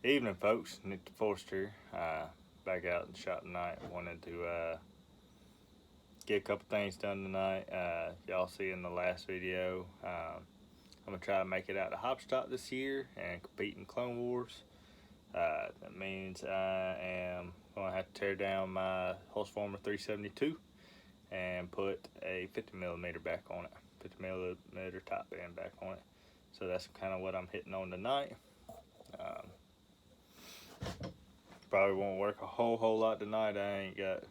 Evening, folks. Nick the Forester. Back out and shot tonight. Wanted to get a couple things done tonight. Y'all see in the last video, I'm gonna try to make it out to Hopstock this year and compete in Clone Wars. That means I am gonna have to tear down my holzfforma 372 and put a 50mm back on it, 50mm top end back on it. So that's kind of what I'm hitting on tonight. Probably won't work a whole lot tonight. I ain't got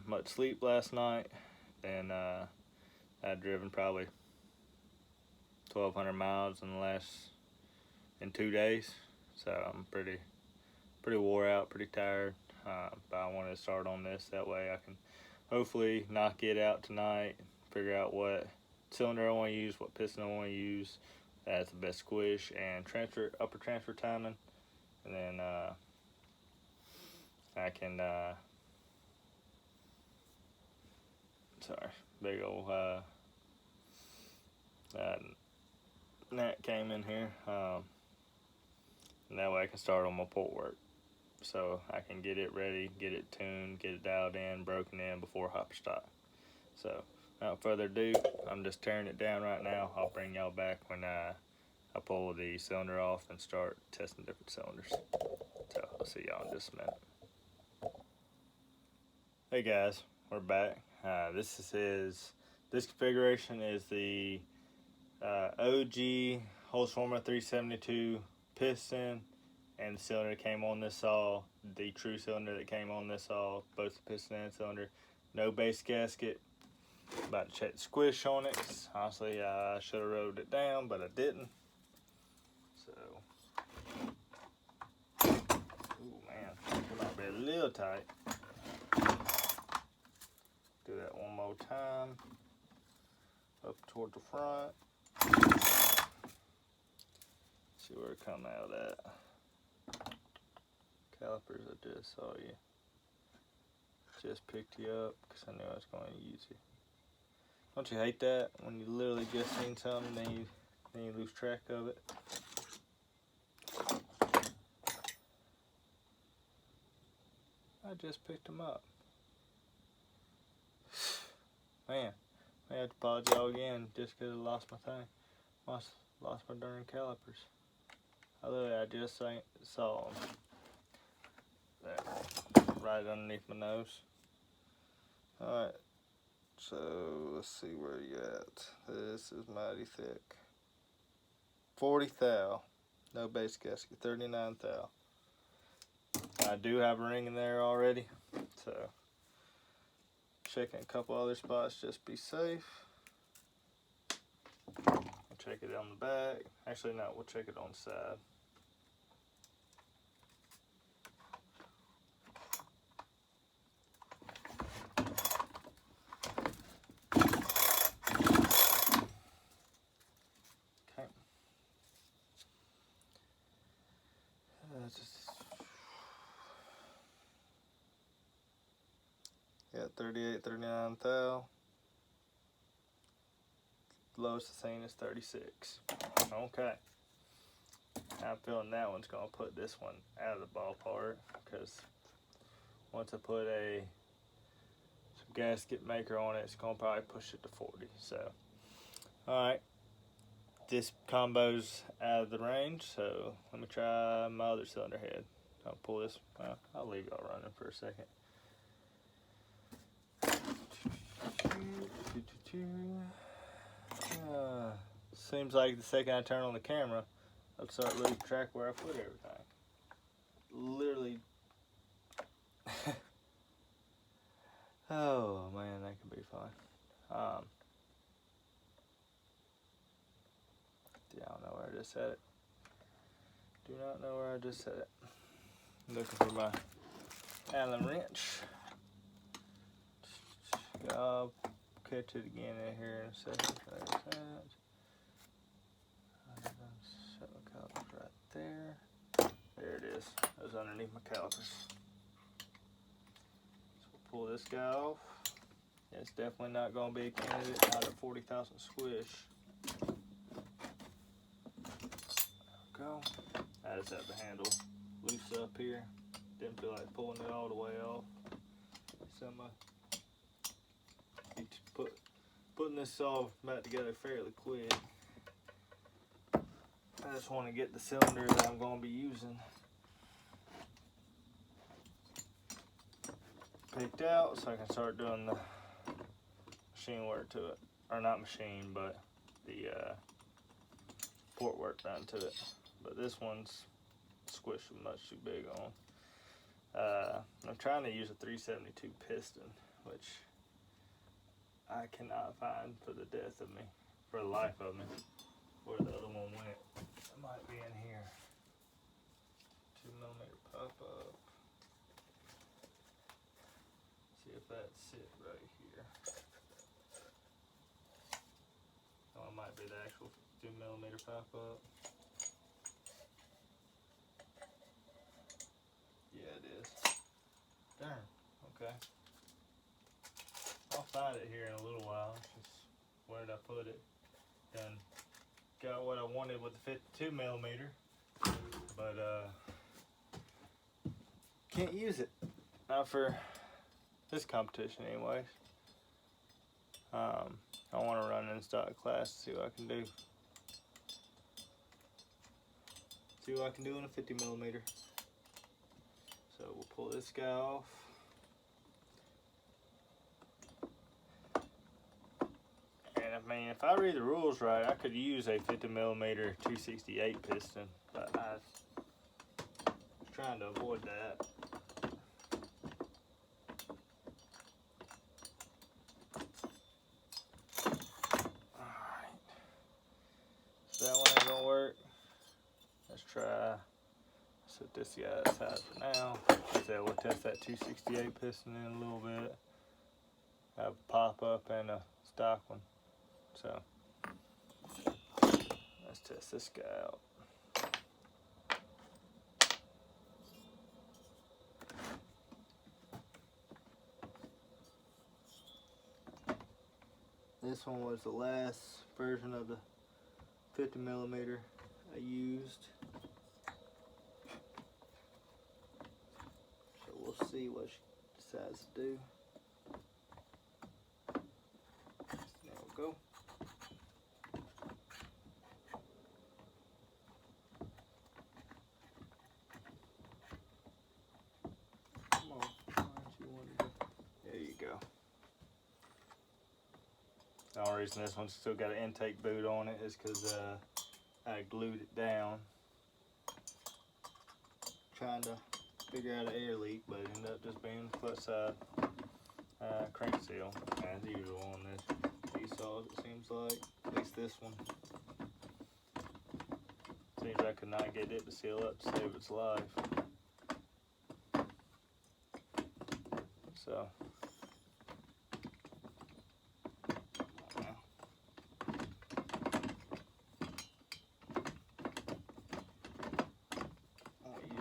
much sleep last night, and I've driven probably 1,200 miles in 2 days. So I'm pretty wore out, pretty tired. But I wanted to start on this, that way I can hopefully knock it out tonight, figure out what cylinder I want to use, what piston I want to use, that's the best squish and upper transfer timing, and then I can big old gnat came in here, and that way I can start on my port work, so I can get it ready, get it tuned, get it dialed in, broken in before Hopstock. So without further ado, I'm just tearing it down right now. I'll bring y'all back when I pull the cylinder off and start testing different cylinders. So I'll see y'all in just a minute. Hey guys, we're back. This configuration is the OG holzfforma 372 piston and the cylinder that came on this saw, the true cylinder that came on this saw, both the piston and cylinder. No base gasket. About to check the squish on it. Honestly, I should have wrote it down, but I didn't. So, ooh man, it might be a little tight. Do that one more time. Up toward the front. See where it come out at. Calipers, I just saw you. Just picked you up because I knew I was going to use you. Don't you hate that when you literally just seen something, then you lose track of it? I just picked them up. Man, I have to apologize y'all again just because I lost my thing. Lost my darn calipers. I just saw them. There, right underneath my nose. Alright, so let's see where you at. This is mighty thick. 40 thou. No base gasket, 39 thou. I do have a ring in there already, so checking a couple other spots just be safe. We'll check it on the back. Actually, no, we'll check it on the side. Okay. Yeah, 38, 39 thou. Lowest I've seen is 36. Okay. I'm feeling that one's gonna put this one out of the ballpark, because once I put some gasket maker on it, it's gonna probably push it to 40. So, alright. This combo's out of the range, so let me try my other cylinder head. I'll pull this, I'll leave y'all running for a second. Seems like the second I turn on the camera, I'll start losing track where I put everything. Literally. Oh man, that could be fun. Yeah, I don't know where I just set it. Do not know where I just set it. Looking for my Allen wrench. I'll catch it again in here in a second. There's that. Set my calipers right there. There it is. That was underneath my calipers. So we'll pull this guy off. It's definitely not going to be a candidate out of 40,000 squish. There we go. just have the handle loose up here. Didn't feel like pulling it all the way off. So I'm putting this saw back together fairly quick. I just want to get the cylinder that I'm going to be using picked out so I can start doing the machine work to it. Or not machine, but the port work done to it. But this one's squished much too big on. I'm trying to use a 372 piston, which I cannot find for the death of me, for the life of me. Where the other one went. It might be in here. 2mm pop up. See if that's it right here. Oh, it might be the actual 2mm pop up. Yeah, it is. Darn. Okay. I'll find it here in a little while. Just where did I put it? Done. Got what I wanted with the 52mm, but can't use it. Not for this competition, anyways. I want to run in stock class to see what I can do. See what I can do in a 50mm. So we'll pull this guy off. And I mean, if I read the rules right, I could use a 50mm 268 piston, but I was trying to avoid that. Alright. So that one ain't gonna work. Let's try. Set this guy aside for now. Like I said, we'll test that 268 piston in a little bit. Have a pop up and a stock one. So let's test this guy out. This one was the last version of the 50mm I used. So we'll see what she decides to do. There we go. Come on, why don't you want to go? There you go. The only reason this one's still got an intake boot on it is because I glued it down trying to figure out an air leak, but it ended up just being flat side crank seal, as usual on these saws, it seems like. At least this one. Seems I could not get it to seal up to save its life. So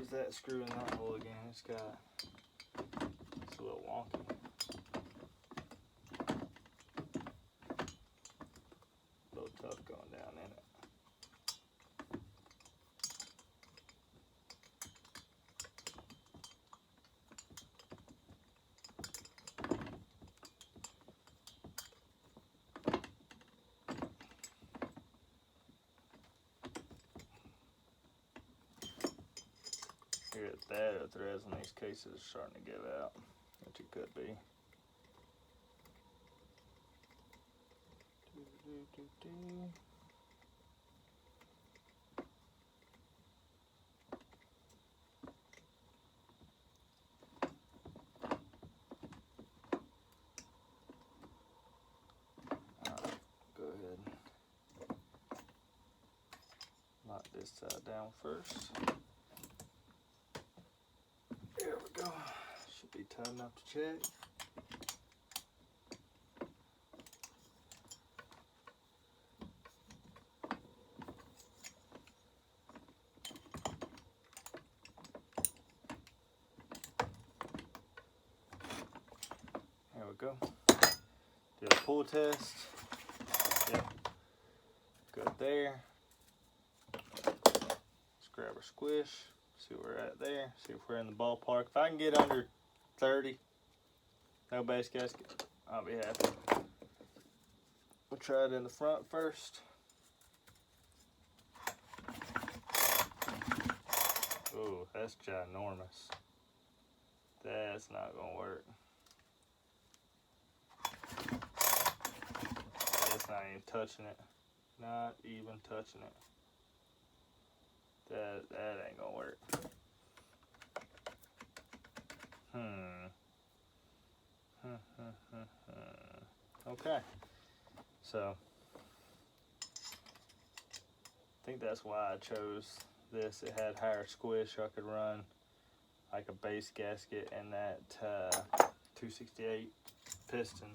that screw in that hole again. It's a little wonky. A little tough going down in it. Here at that, the threads on these cases are starting to give out, which it could be. Alright, go ahead and lock this side down first. There we go. Should be tight enough to check. There we go. Do a pull test. Yep. Good there. Let's grab rubber squish. See where we're at there. See if we're in the ballpark. If I can get under 30, no base gasket, I'll be happy. We'll try it in the front first. Ooh, that's ginormous. That's not gonna work. That's not even touching it. Not even touching it. That ain't gonna work. Okay. So I think that's why I chose this. It had higher squish, so I could run like a base gasket and that 268 piston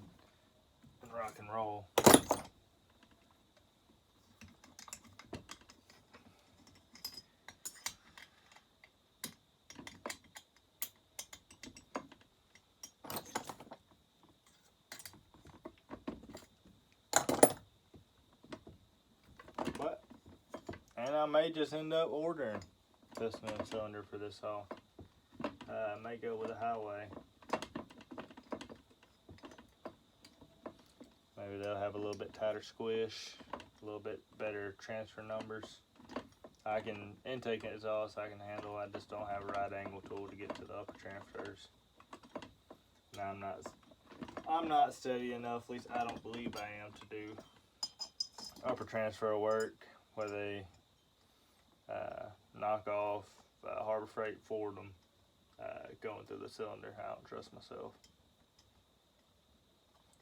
and rock and roll. And I may just end up ordering piston and cylinder for this haul. I may go with a highway. Maybe they'll have a little bit tighter squish, a little bit better transfer numbers. I can intake and exhaust I can handle. I just don't have a right angle tool to get to the upper transfers. Now I'm not steady enough, at least I don't believe I am, to do upper transfer work where they knock off Harbor Freight Fordham going through the cylinder. I don't trust myself.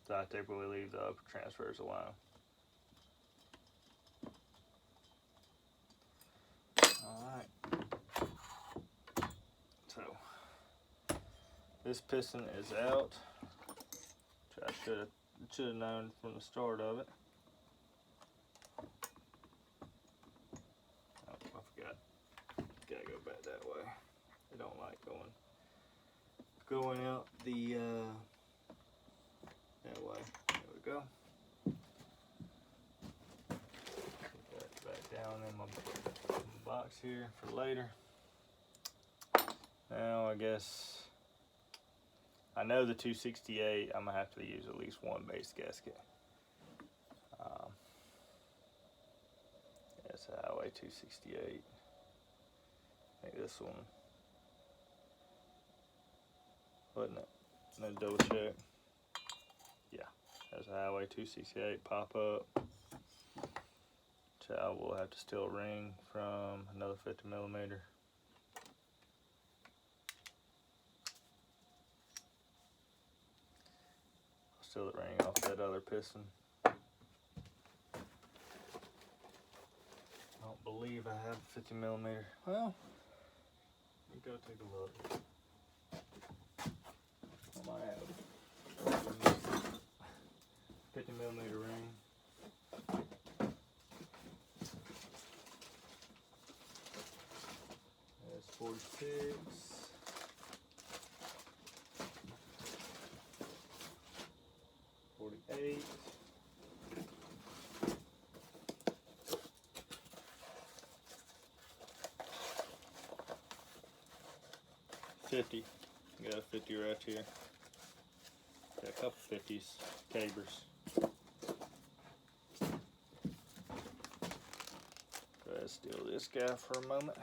So I typically leave the upper transfers alone. Alright. So this piston is out, which I should have known from the start of it. Oh, I forgot. Gotta go back that way. I don't like going out the that way. There we go. Put that back down in my box here for later. Now I guess I know the 268 I'm gonna have to use at least one base gasket. That's a Highway 268. I think this one, wasn't it? Let me double check. Yeah, that's a Highway 268 pop up. Which I will have to steal a ring from another 50mm. Steal the ring off that other piston. I don't believe I have a 50mm. Well, let me go take a look. I might have a 50mm ring. That's 46. 48. 50. Got a 50 right here. Got a couple 50s, cabers. Let's steal this guy for a moment.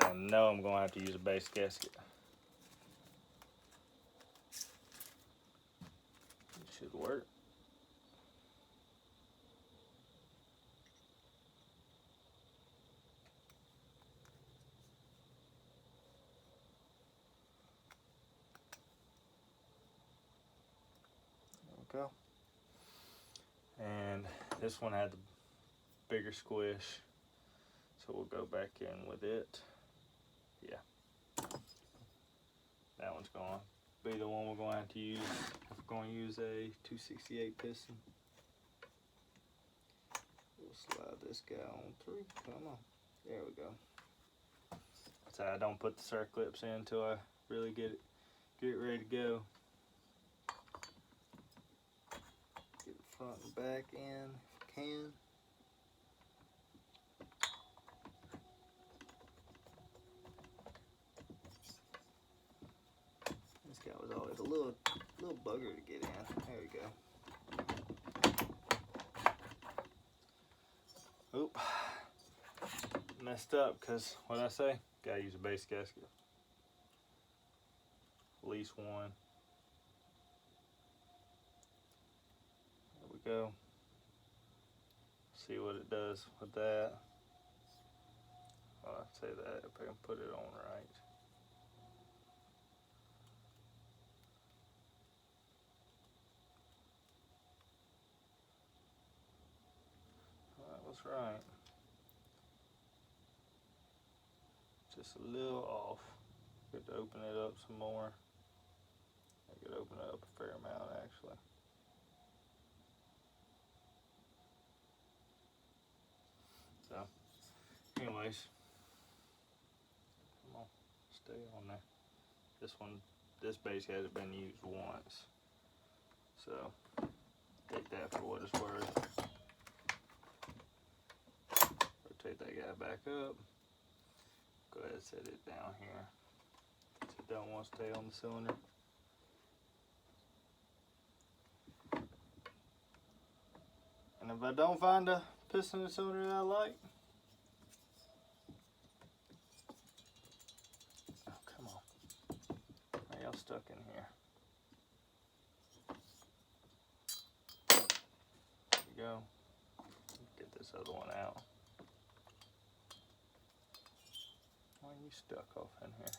I know I'm going to have to use a base gasket. It should work. There we go. And this one had the bigger squish, so we'll go back in with it. Yeah, that one's going to be the one we're going to have to use if we're going to use a 268 piston. We'll slide this guy on through. Come on, there we go. So I don't put the circlips in until I really get it ready to go. Get the front and back in if I can. bugger to get in. There we go. Oop. Messed up because what I say? Gotta use a base gasket. At least one. There we go. See what it does with that. Well, I'd say that if I can put it on right. That was right. Just a little off. Good to open it up some more. I could open it up a fair amount actually. So, anyways, come on, stay on there. This base hasn't been used once. So, take that for what it's worth. Rotate that guy back up. Go ahead and set it down here. So it don't want to stay on the cylinder. And if I don't find a piston in the cylinder that I like, oh come on, are y'all stuck in here? There you go. Get this other one out. Why are you stuck off in here?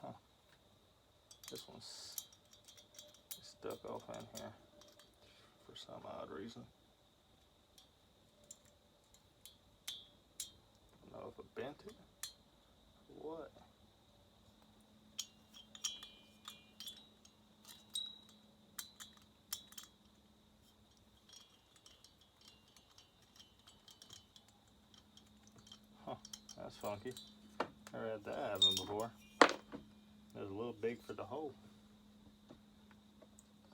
Huh. This one's stuck off in here for some odd reason. I don't know if I bent it or what. Huh, that's funky. Never had that happen before. It was a little big for the hole.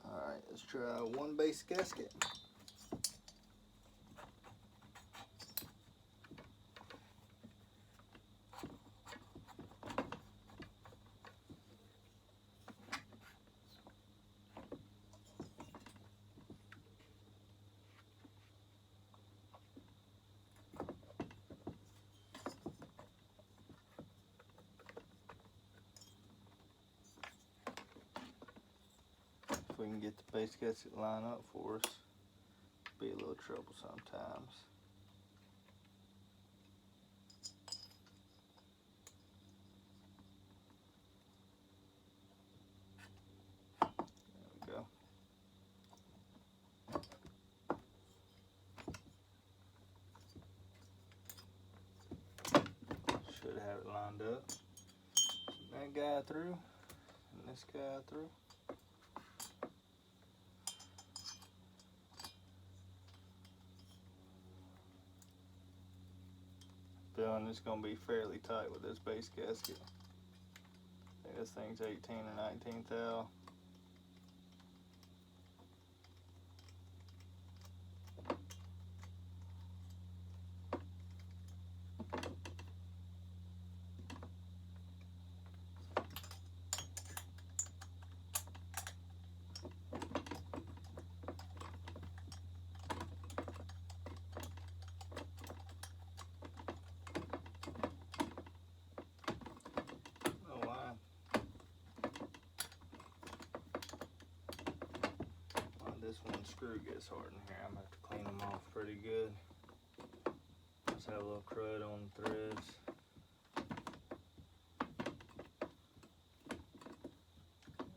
Alright, let's try one base gasket. If we can get the base gasket line up for us, be a little trouble sometimes. There we go. Should have it lined up. That guy through, and this guy through. Feeling it's going to be fairly tight with this base gasket. I think this thing's 18 or 19 thou. This one screw gets hard in here. I'm going to have to clean them off pretty good. Just have a little crud on the threads.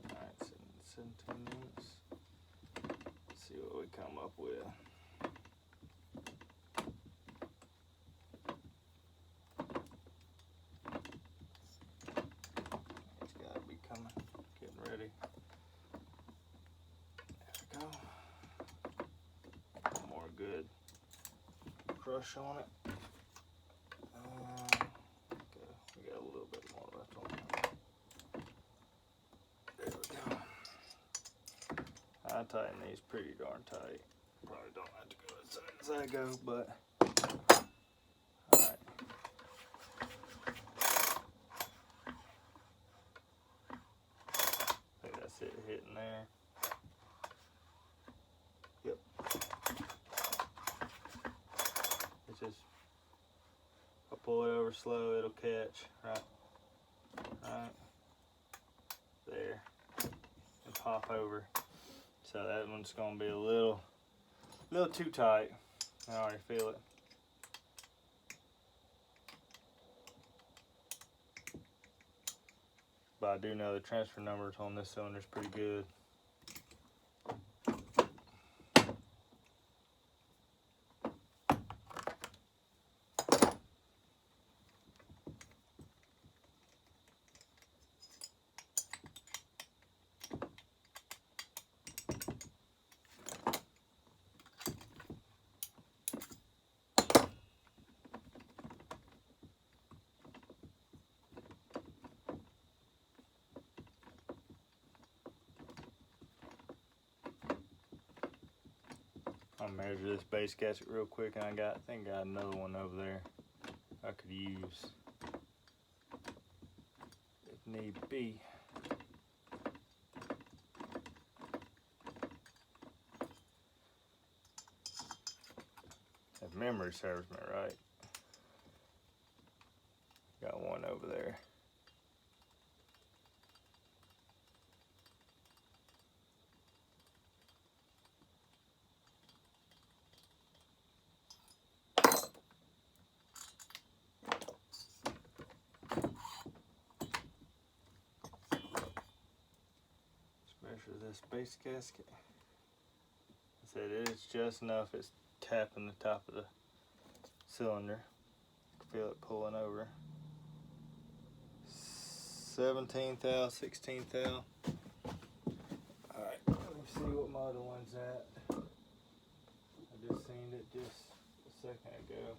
Alright, 17 minutes. Let's see what we come up with. It's got to be coming, getting ready. Good crush on it. Okay, we got a little bit more left on that. There we go. I tighten these pretty darn tight. Probably don't have to go as tight as I go, but alright. there. Yep. It's just, I'll pull it over slow, it'll catch, right there, and pop over. So that one's gonna be a little too tight. I already feel it. But I do know the transfer numbers on this cylinder is pretty good. I'll measure this base gasket real quick, and I think I got another one over there I could use if need be. If memory serves me right, got one over there. Measure this base gasket. I said it's just enough. It's tapping the top of the cylinder. Feel it pulling over. 17th thou, 16th thou. Alright, let me see what my other one's at. I just seen it just a second ago.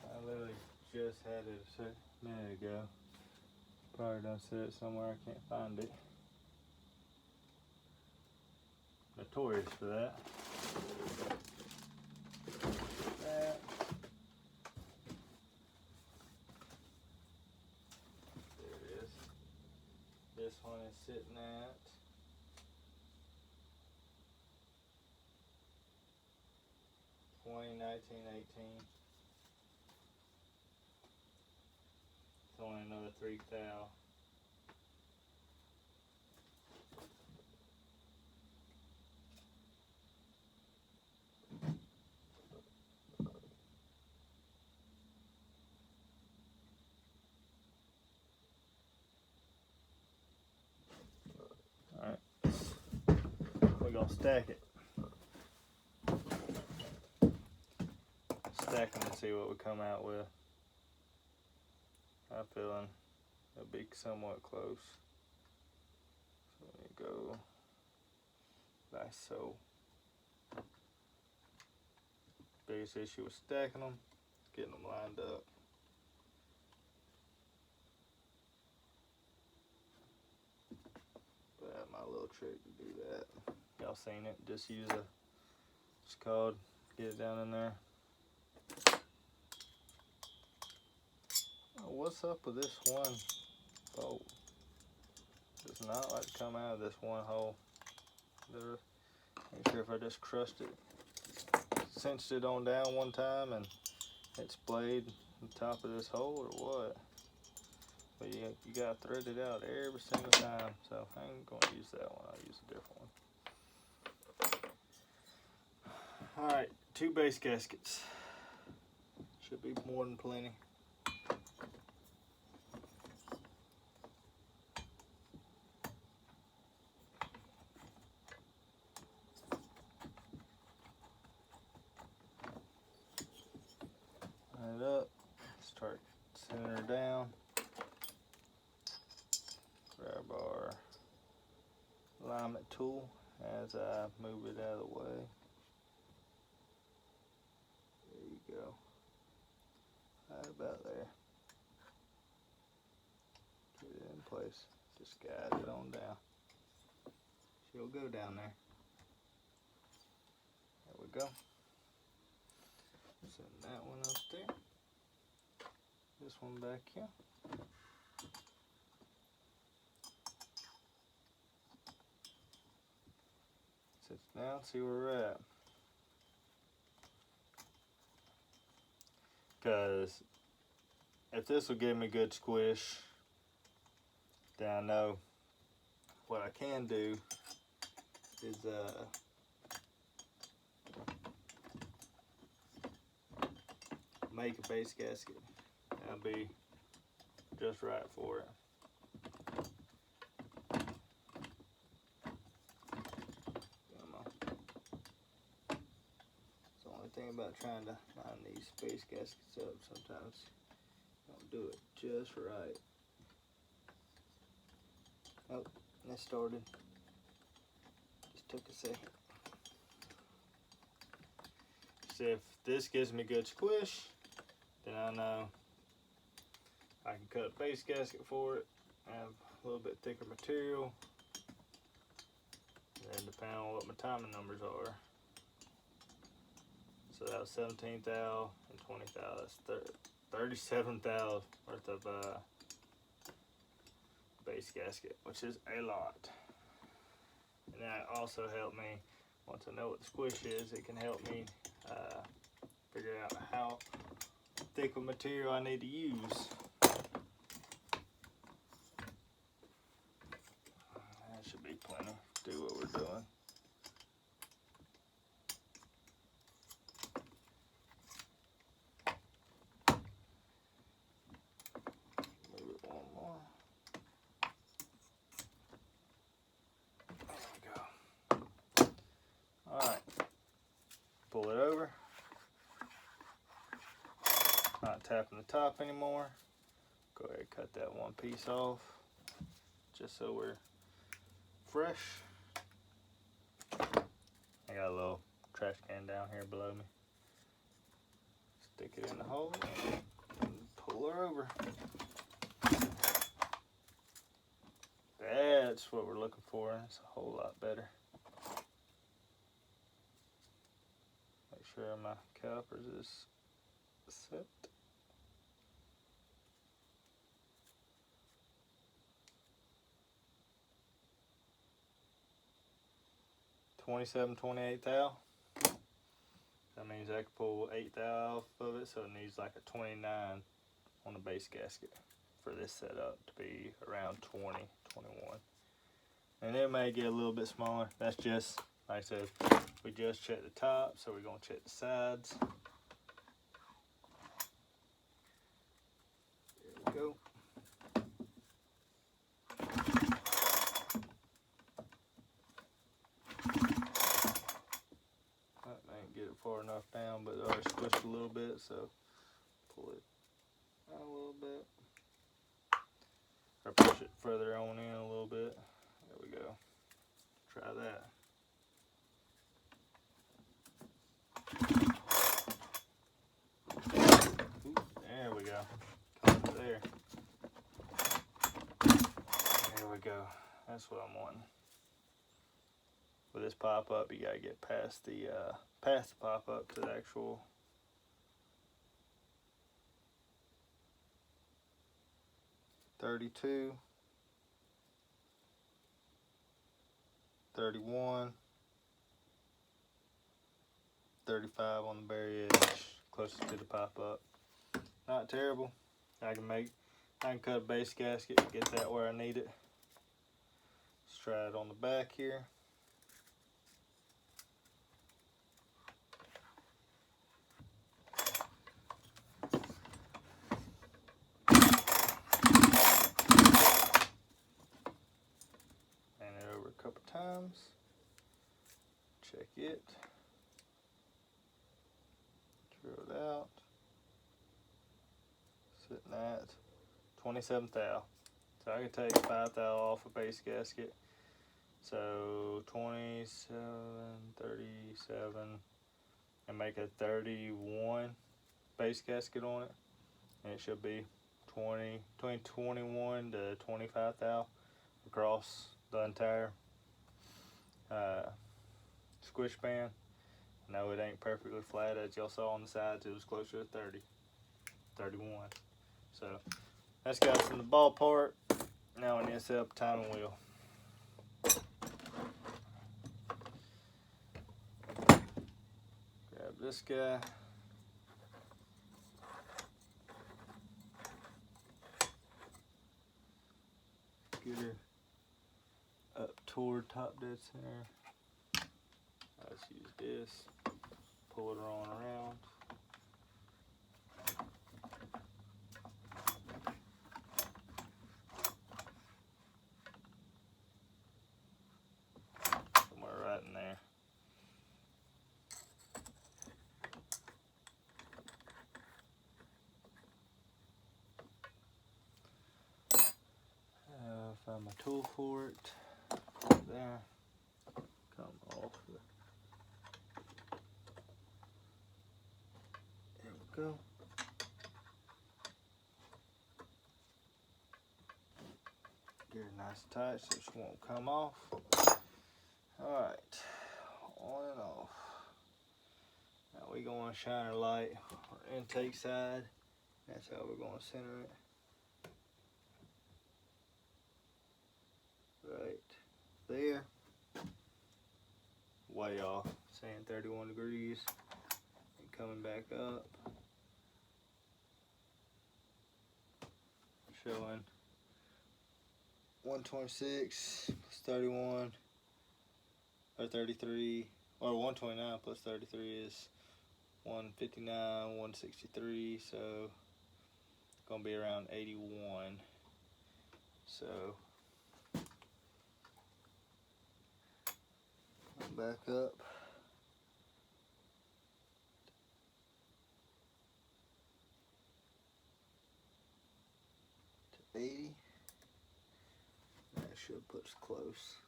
I literally just had it a minute ago. Probably done set it somewhere I can't find it. Notorious for that. There it is. This one is sitting at 2019-18. It's only another 3 thou. Alright, we're gonna stack it. Stack them and see what we come out with. I'm feeling it'll be somewhat close. So let me go like so. Biggest issue with stacking them, getting them lined up. But my little trick to do that. Y'all seen it? Just use it's called, get it down in there. Oh, what's up with this one bolt? Does not like to come out of this one hole. Ain't sure if I just crushed it, cinched it on down one time and it splayed on top of this hole or what. But you gotta thread it out every single time. So I ain't gonna use that one, I'll use a different one. Alright, 2 base gaskets. Should be more than plenty. Line it up, start center down. Grab our alignment tool as I move it out of the way. There you go. Right about there. Get it in place. Just guide it on down. She'll go down there. go. Send that one up there. This one back here. Sit down, see where we're at. Because if this will give me good squish, then I know what I can do is make a base gasket. That'll be just right for it. Come on. It's the only thing about trying to line these base gaskets up. Sometimes you don't do it just right. Oh, that started. Just took a second. So if this gives me good squish, then I know I can cut a base gasket for it, have a little bit thicker material, and depending on what my timing numbers are. So that was 17 thou and 20 thou. That's 37 thou worth of base gasket, which is a lot. And that also helped me, once I know what the squish is, it can help me figure out how thick of material I need to use. That should be plenty to do what we're doing. Move it one more. There we go. Alright. Pull it over. Not tapping the top anymore. Go ahead and cut that one piece off, just so we're fresh. I got a little trash can down here below me. Stick it in the hole and pull her over. That's what we're looking for. It's a whole lot better. Make sure my calipers is set. $27, $28 thou. That means I can pull 8 thou off of it, so it needs like a 29 on the base gasket for this setup to be around 20, 21. And it may get a little bit smaller. That's just, like I said, we just checked the top, so we're gonna check the sides. There we go. Get it far enough down, but it already squished a little bit, so pull it out a little bit, or push it further on in a little bit. There we go. Try that. Ooh, there we go. Come to there. There we go. That's what I'm wanting. With this pop up, you gotta get past the pop up to the actual .32, 31, 35 on the very edge, closest to the pop up. Not terrible. I can cut a base gasket and get that where I need it. Let's try it on the back here. Couple times, check it, drill it out, sitting at 27 thou. So I can take 5 thou off a base gasket. So 27, 37, and make a 31 base gasket on it. And it should be between 21 to 25 thou across the entire squish band, No, it ain't perfectly flat as y'all saw on the sides. It was closer to 30, 31. So that's got us in the ballpark. Now we need to set up a timing wheel. Grab this guy. Get her up toward top dead center. Let's use this. Pull it on around. Somewhere right in there. Find my tool for it. Put it there. Come off. There we go. Get it nice and tight so she won't come off. Alright, on and off. Now we're going to shine our light on our intake side. That's how we're going to center it. Right there. Way off, saying 31 degrees. And coming back up. Showing 126 plus 31, or 33, or 129 plus 33 is 159, 163, so gonna be around 81. So back up to 80. That should put us close.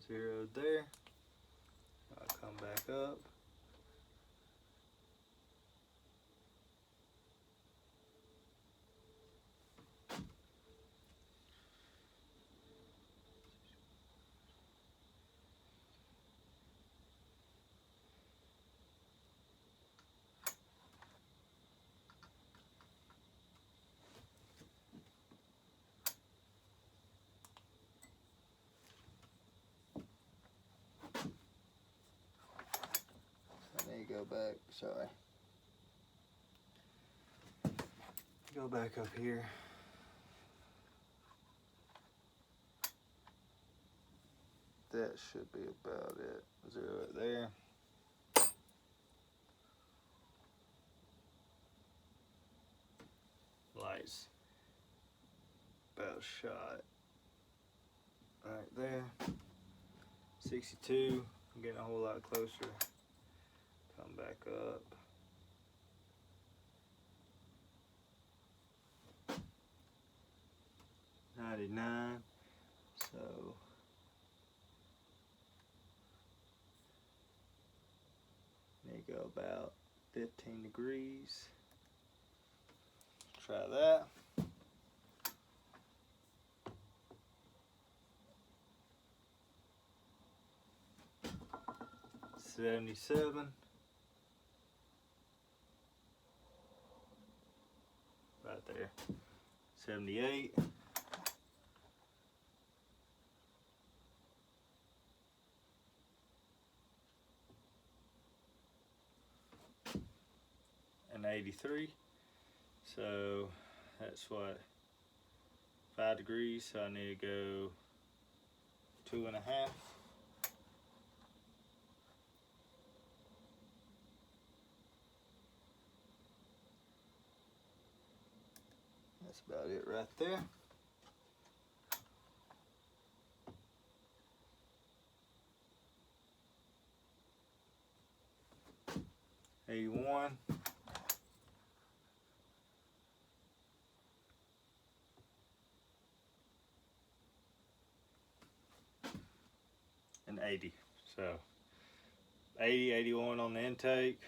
Zero there. I'll come back up. Go back, sorry. Go back up here. That should be about it. Zero it there. Lights about shot right there. 62. I'm getting a whole lot closer. Come back up. $99. So need to go about 15 degrees. Try that. $77. Right there. 78. And 83. So that's what, 5 degrees. So I need to go 2.5. That's about it right there. $81. And 80. So 80, 81 on the intake.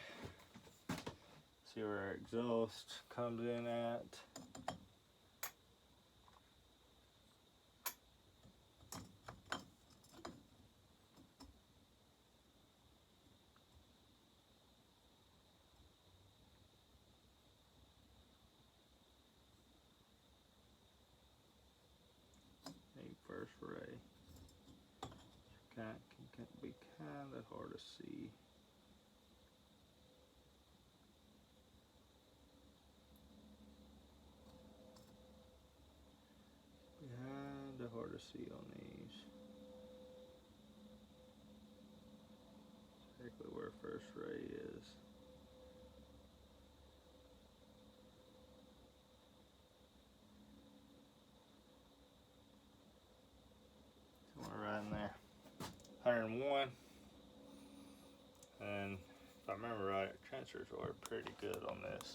See where our exhaust comes in at. first ray. Can be kind of hard to see. Kind of hard to see on these. Exactly where first ray is. Somewhere right in there. 101. And if I remember right, transfers are pretty good on this.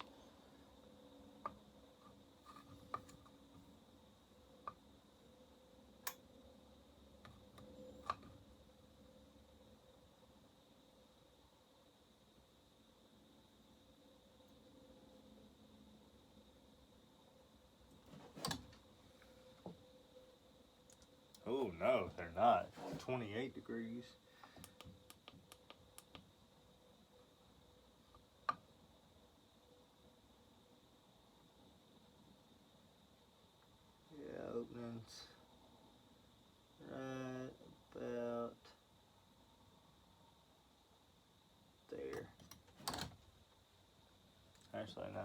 Oh no, they're not. 28 degrees. Yeah, openings right about there. Actually, no.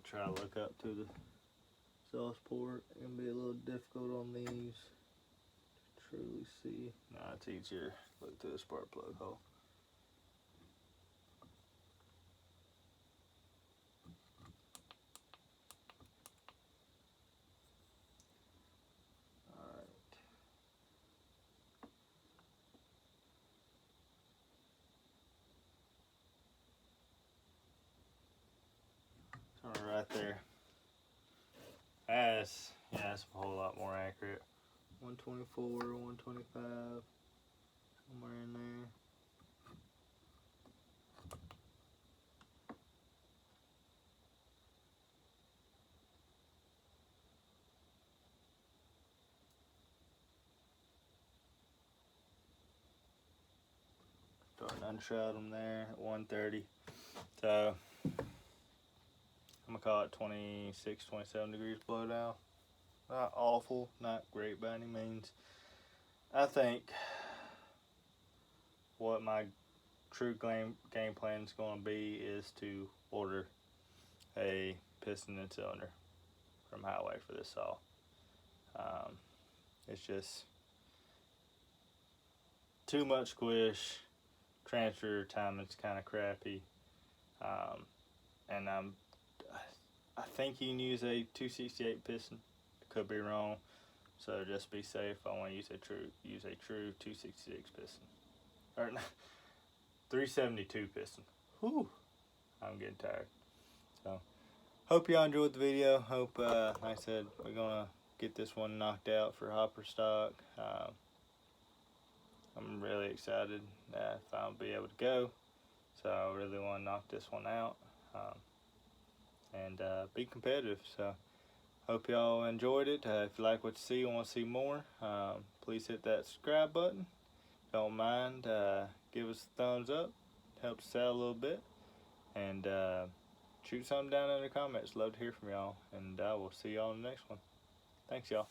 Try to look up to the sauce port. It's gonna be a little difficult on these to truly see. No, it's easier. Look through the spark plug hole. Right there. That's a whole lot more accurate. 124, 125, somewhere in there. Starting to unshroud them there at 130. So I'm gonna call it 26, 27 degrees blow down. Not awful, not great by any means. I think what my true game plan is going to be is to order a piston and cylinder from Highway for this saw. It's just too much squish. Transfer time is kind of crappy, and I think you can use a 268 piston. Could be wrong, so just be safe. I want to use a true 266 piston, or 372 piston. Whew, I'm getting tired. So hope y'all enjoyed the video. Hope, like I said, we're gonna get this one knocked out for hopper stock. I'm really excited that I'll be able to go. So I really want to knock this one out and be competitive. So hope y'all enjoyed it. If you like what you see and want to see more, please hit that subscribe button. Don't mind, give us a thumbs up. Helps us out a little bit. And shoot something down in the comments. Love to hear from y'all. And I will see y'all in the next one. Thanks, y'all.